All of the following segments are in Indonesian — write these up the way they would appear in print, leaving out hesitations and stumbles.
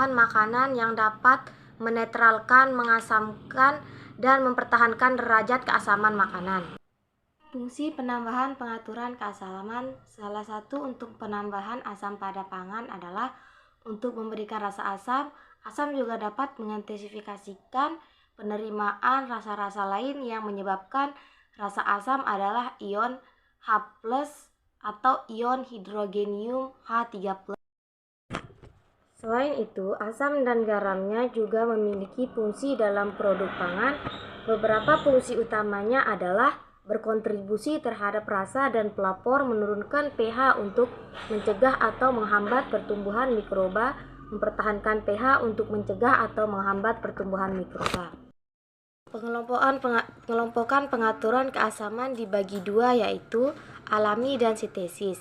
bahan makanan yang dapat menetralkan, mengasamkan, dan mempertahankan derajat keasaman makanan. Fungsi penambahan pengaturan keasaman, salah satu untuk penambahan asam pada pangan adalah untuk memberikan rasa asam. Asam juga dapat mengintensifikasikan penerimaan rasa-rasa lain yang menyebabkan rasa asam adalah ion H+ atau ion hidrogenium H3+. Selain itu, asam dan garamnya juga memiliki fungsi dalam produk pangan. Beberapa fungsi utamanya adalah berkontribusi terhadap rasa dan pelapor, menurunkan pH untuk mencegah atau menghambat pertumbuhan mikroba, mempertahankan pH untuk mencegah atau menghambat pertumbuhan mikroba. Pengelompokan pengaturan keasaman dibagi dua, yaitu alami dan sintesis.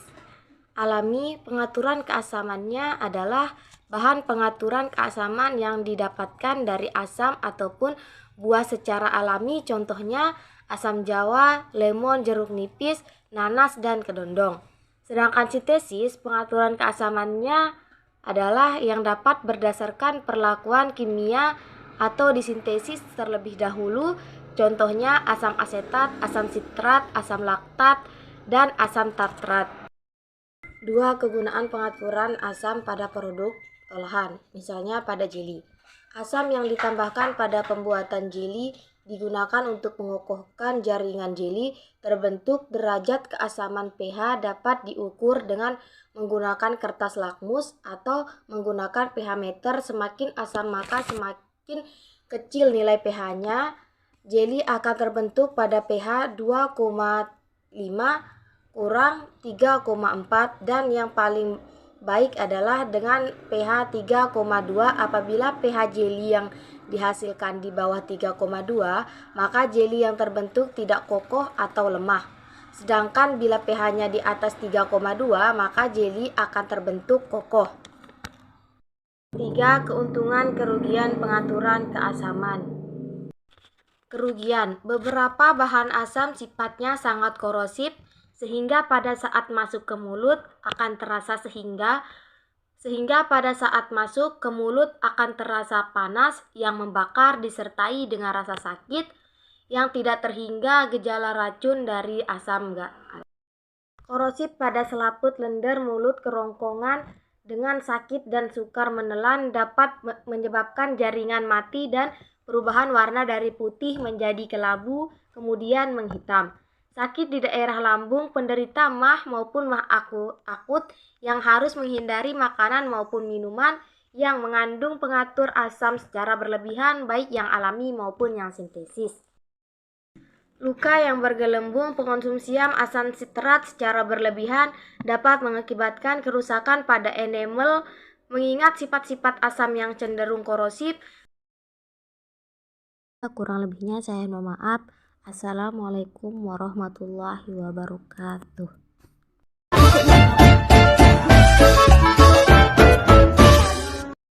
Alami, pengaturan keasamannya adalah bahan pengaturan keasaman yang didapatkan dari asam ataupun buah secara alami, contohnya asam jawa, lemon, jeruk nipis, nanas, dan kedondong. Sedangkan sintesis, pengaturan keasamannya adalah yang dapat berdasarkan perlakuan kimia atau disintesis terlebih dahulu, contohnya asam asetat, asam sitrat, asam laktat, dan asam tartrat. 2. Kegunaan pengaturan asam pada produk olahan, misalnya pada jeli. Asam yang ditambahkan pada pembuatan jeli digunakan untuk mengokohkan jaringan jeli terbentuk. Derajat keasaman pH dapat diukur dengan menggunakan kertas lakmus atau menggunakan pH meter. Semakin asam maka semakin kecil nilai pH-nya. Jeli akan terbentuk pada pH 2,5 kurang 3,4 dan yang paling baik adalah dengan pH 3,2. Apabila pH jeli yang dihasilkan di bawah 3,2, maka jeli yang terbentuk tidak kokoh atau lemah. Sedangkan bila pH-nya di atas 3,2, maka jeli akan terbentuk kokoh. 3. Keuntungan kerugian pengaturan keasaman. Kerugian, beberapa bahan asam sifatnya sangat korosif sehingga pada saat masuk ke mulut akan terasa pada saat masuk ke mulut akan terasa panas yang membakar disertai dengan rasa sakit yang tidak terhingga gejala racun dari asam gas. Korosif pada selaput, lendir, mulut, kerongkongan dengan sakit dan sukar menelan dapat menyebabkan jaringan mati dan perubahan warna dari putih menjadi kelabu kemudian menghitam. Sakit di daerah lambung, penderita MAH maupun MAH akut yang harus menghindari makanan maupun minuman yang mengandung pengatur asam secara berlebihan, baik yang alami maupun yang sintesis. Luka yang bergelembung, pengonsumsian asam sitrat secara berlebihan dapat mengakibatkan kerusakan pada enamel. Mengingat sifat-sifat asam yang cenderung korosif, kurang lebihnya saya mohon maaf. Assalamualaikum warahmatullahi wabarakatuh.